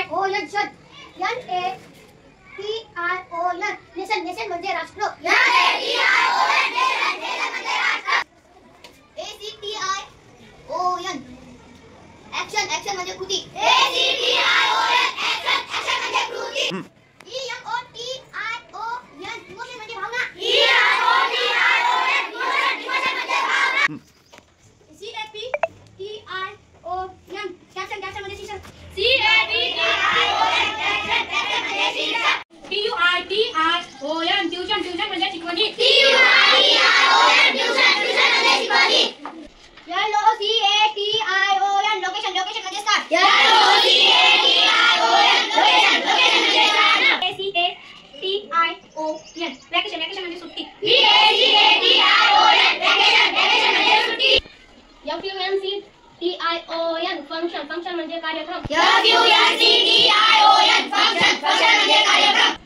NATION nation nation म्हणजे राष्ट्र ACTION action action म्हणजे कृती ऍक्शन म्हणजे कृती EMOTION इमोशन म्हणजे भावना इमोशन म्हणजे भावना CAPTION कॅप्शन कॅप्शन म्हणजे शीर्षक TUITION ट्यूशन ट्यूशन म्हणजे शिकवणी LOCATION लोकेशन लोकेशन म्हणजे स्थान ACATION वॅकेशन वॅकेशन म्हणजे सुट्टी FUNCTION फंक्शन फंक्शन म्हणजे कार्यक्रम FUNCTION फंक्शन फंक्शन म्हणजे कार्यक्रम